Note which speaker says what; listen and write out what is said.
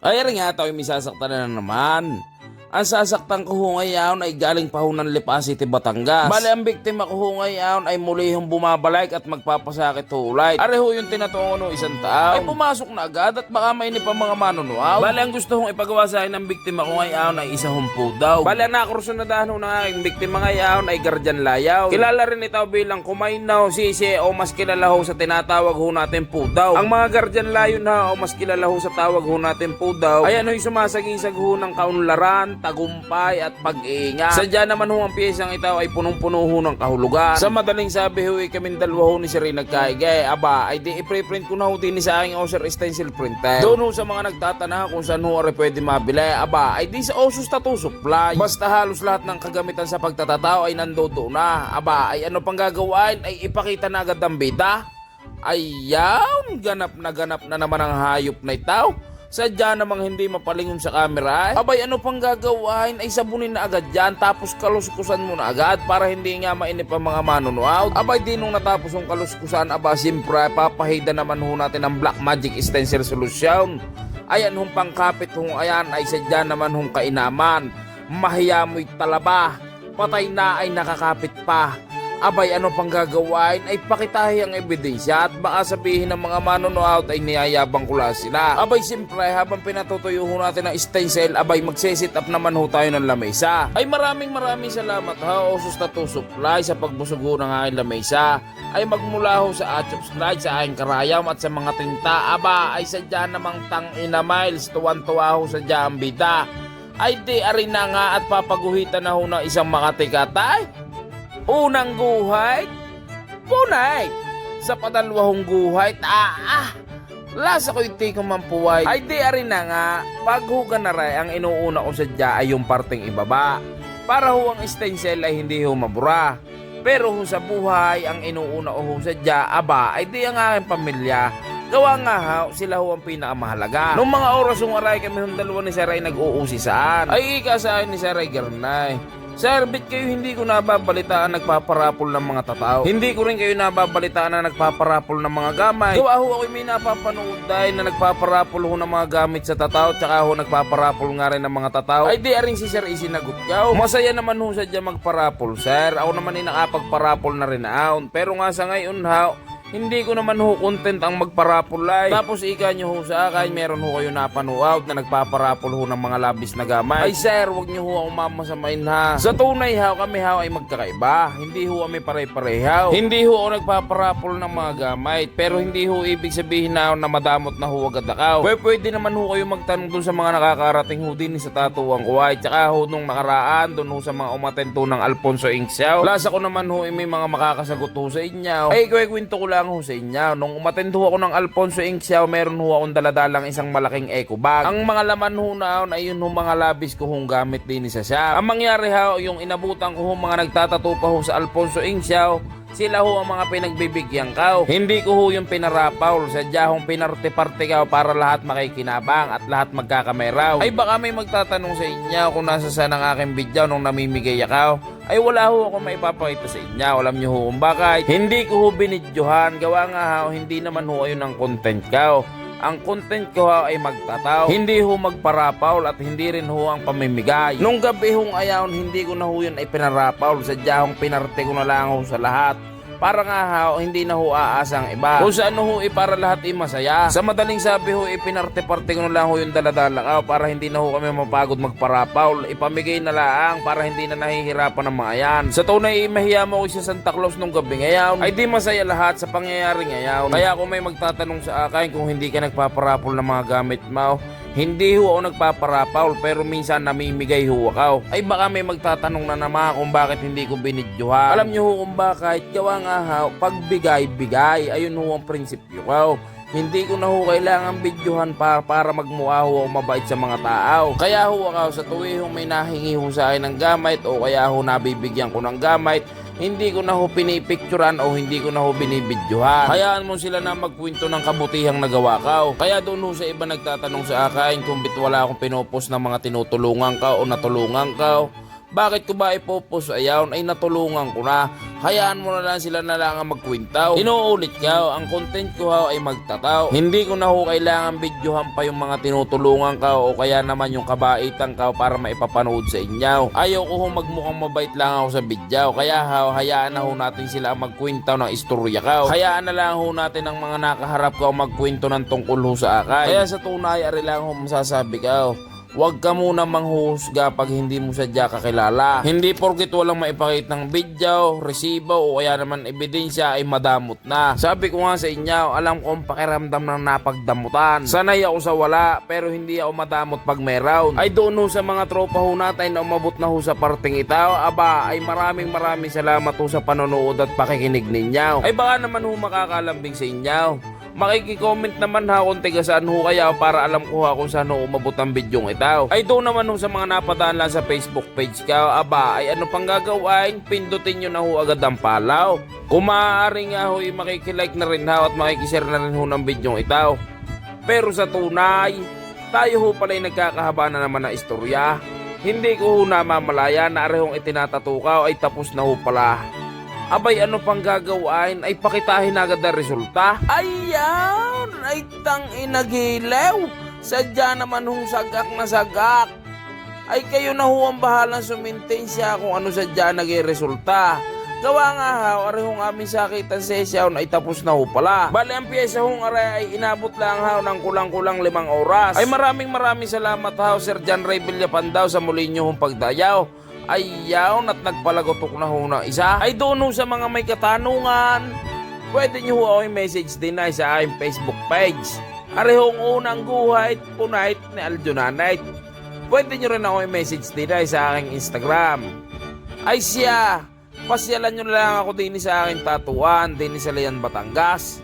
Speaker 1: Ay rin nga tayo may sasaktan na naman. Ang sasaktan ko ho ngayon ay galing pa ho ng Lipa City, Batangas. Bale ang biktima ko ho ngayon ay muli hong bumabalik at magpapasakit ho ulit. Are ho yung tinatungo no isang tao. Ay pumasok na agad at baka mainip ang mga manunuaw. Bale ang gusto hong ipagawa sa akin ng biktima ko ngayon ay isa hong po daw. Bale ang nakursunadahan ho ng aking biktima ngayon ay Guardian Layaw. Kilala rin ito bilang Kumaynaw, Sisi o mas kilala ho sa tinatawag ho natin po daw. Ang mga Guardian Layaw na o mas kilala ho sa tawag ho natin po daw ay ano yung sumasagisag ho ng kaunlaran, tagumpay at pag-iingat. Sadya naman ho ang piyesang ito ay punong-puno ho ng kahulugan. Sa madaling sabi ho kaming dalawa ho ni Sir nagkaigay. Aba ay di i-preprint ko na ho din sa aking Oser stencil printer. Doon ho sa mga nagtatana kung saan ho pwede mabili. Aba ay di sa Osus Tattoo Supply. Basta halos lahat ng kagamitan sa pagtatataw ay nandoon na. Aba ay ano pang gagawin ay ipakita na agad ang bida. Ayan, ganap na naman ang hayop na ito. Sadya namang hindi mapalingon sa camera. Abay ano pang gagawin ay sabunin na agad yan tapos kaluskusan mo na agad para hindi nga mainip ang mga manunuaw. Abay di nung natapos yung kaluskusan aba simpre papahida naman ho natin ang Black Magic Stencil Solution. Ayan hong pangkapit hong ayan ay sadya naman hong kainaman. Mahiyamoy talaba. Patay na ay nakakapit pa. Abay ano pang gagawin ay pakitahi ang ebidensya at baka sabihin ng mga manunood ay niyayabang kula sila. Abay simpre habang pinatutuyo ho natin ang stencil abay magsisit up naman ho tayo ng lamesa. Ay maraming salamat ha Osus Tattoo Supply sa pagbusog ho ng aking lamesa. Ay magmula ho sa Atchop Slide sa aking karayam at sa mga tinta. Aba ay sadya namang tang ina miles tuwan-tuwa ho sadya ang bida. Ay di arin na nga at papaguhitan na ho ng isang makatikatay. Unang guhit, punay. Sa padalawang guhit, lasa ko iti ko mampuway. Ay di arin na nga, paghugan na rin ang inuuna ko sadya ay yung parting ibaba. Para ho ang stencil ay hindi ho mabura. Pero ho sa buhay, ang inuuna ko ho sadya, aba, ay di ang aking pamilya. Gawa nga ha, sila ho ang pinakamahalaga. Noong mga oras yung aray kami yung dalawa ni Saray nag-uusisaan. Ay ika sa akin ni Saray Garnay. Sir, bit kayo hindi ko nababalitaan nagpaparapol ng mga tatao. Hindi ko rin kayo nababalitaan na nagpaparapol ng mga gamay. Gawa ho ako may napapanood dahil na nagpaparapol ho ng mga gamit sa tatao tsaka ho nagpaparapol nga rin ng mga tatao. Ay di aring si Sir isinagot kaw. Masaya naman ho sadya magparapol, Sir. Ako naman ay nakapagparapol na rin aon. Pero nga sa ngayon ha, hindi ko naman ho content ang magparapol ay. Tapos ika nyo ho sa akin, meron ho kayo napanuaw na nagpaparapol ho ng mga labis na gamay. Ay sir, wag nyo ho akong mamasamain ha. Sa tunay ha, kami ha ay magkakaiba. Hindi ho kami pare-parehaw. Hindi ho ako nagpaparapol ng mga gamay. Pero hindi ho ibig sabihin na madamot na ho agad akaw. Pwede naman ho kayo magtanong dun sa mga nakakarating ho din sa tatuwang kuway. Tsaka ho nung nakaraan, dun ho sa mga umatento ng Alfonso Ingsiao. Lasa ko naman ho may mga makakasagot ho sa inyo. Ay, kwento ko lang ho sa inyo. Nung umatendo ako ng Alfonso Ingsiao, meron ho akong daladalang isang malaking eco bag. Ang mga laman ho na ay yun ho mga labis ko hong gamit din sa shop. Ang mangyari ho, yung inabutan ko ho mga nagtatato pa ho sa Alfonso Ingsiao, sila ho ang mga pinagbibigyan ka. Hindi ko ho yung pinarapaw. Sadya hong pinarte-parte ka para lahat makikinabang at lahat magkakameraw. Ay baka may magtatanong sa inyo kung nasa saan ang aking video nung namimigay ako. Ay wala ho ako maipapakita sa inyo. Alam nyo ho kung bakit. Hindi ko ho binidyohan. Gawa nga ho, hindi naman ho kayo ng content ka. Ang content ko ay magtataw. Hindi ho magparapaul at hindi rin ho ang pamimigay. Nung gabi hong ayaw, hindi ko na ho yun ay pinarapaul. Sadya hong pinarte ko na lang ho sa lahat. Para nga ha, hindi na ho aasang iba. Kung saan ho para lahat ay masaya. Sa madaling sabi ho, ipinarte-parte ko na lang ho yung daladala para hindi na ho kami mapagod magparapaul. Ipamigay na lang para hindi na nahihirapan ng mga yan. Sa tunay, mahiyama ko si Santa Claus nung gabi ngayon. Ay di masaya lahat sa pangyayari ngayon. Kaya kung may magtatanong sa akin kung hindi ka nagpaparapol ng mga gamit mo, hindi ho ako nagpaparapol pero minsan namimigay ho ako. Ay baka may magtatanong na naman kung bakit hindi ko binidyohan. Alam nyo ho kung bakit. Gawa nga ha, pagbigay-bigay. Ayun ho ang prinsipyo ko. Hindi ko na ho kailangan bidyohan para magmukha ho ako mabait sa mga tao. Kaya ho ako sa tuwi ho may nahingi ho sa akin ng gamit o kaya ho nabibigyan ko ng gamit, hindi ko na ho pinipicturan o hindi ko na ho binibidyohan. Hayaan mo sila na magkwento ng kabutihang nagawa ka. Kaya doon ho sa iba nagtatanong sa akin kung bit wala akong pinupost ng mga tinutulungan ka o natulungan ka. Bakit ko ba ipopos ayaw ay natulungan ko na. Hayaan mo na lang sila na lang ang magkwintaw. Inuulit ka, ang content ko ay magtataw. Hindi ko na ho kailangan videohan pa yung mga tinutulungan ka o kaya naman yung kabaitan ka para maipapanood sa inyo. Ayaw ko ho magmukhang mabait lang ako sa video. Kaya hayaan na ho natin sila ang magkwintaw ng istorya ka. Hayaan na lang ho natin ang mga nakaharap ka magkwento ng tungkol ho sa akin. Kaya sa tunay, ari lang ho masasabi ka. Huwag ka muna manghuhusga pag hindi mo sadya kakilala. Hindi porkit walang maipakita ng video, resibo o kaya naman ebidensya ay madamot na. Sabi ko nga sa inyo, alam ko ang pakiramdam ng napagdamutan. Sanay ako sa wala pero hindi ako madamot pag may round. Ay doon ho sa mga tropa ho natin na umabot na ho sa parting ito. Aba ay maraming salamat ho sa panonood at pakikinig ninyo. Ay baka naman ho makakalambing sa inyo. Makikicomment naman ha kung tiga saan ho kaya para alam ko ha kung saan ho umabot ang bidyong ito. Ay doon naman ho sa mga napadaan lang sa Facebook page ka, aba ay ano pang gagawin, pindutin nyo na ho agad ang follow. Kung maaari nga ho makikilike na rin ha at makikishare na rin ho ng bidyong ito. Pero sa tunay, tayo ho pala'y nagkakahaba na naman ng istorya. Hindi ko ho namamalaya na arehong itinatatukaw ay tapos na ho pala. Abay ano pang gagawin ay pakitahin agad ang resulta. Ayan! Ay tang inagilew! Sadya naman hong sagak na sagak. Ay kayo na ho ang bahalang sumintensya kung ano sadya naging resulta. Gawa nga ha, arehong aming sakitan session ay tapos na ho pala. Bali ang pyesa hong aray ay inabot lang ha ng kulang-kulang 5 oras. Ay maraming salamat ha Sir John Ray Villapandaw sa muli nyo hong pagdayaw. Ayaw at nagpalagotok na ho ng isa. Ay doon ho sa mga may katanungan, pwede nyo ho ako message din na sa aking Facebook page. Arehong unang guhit, punahit ni Aljunanite. Pwede nyo rin ako message din na sa aking Instagram. Ay siya, pasyalan nyo na lang ako din sa aking tatuan, din sa Layan, Batangas.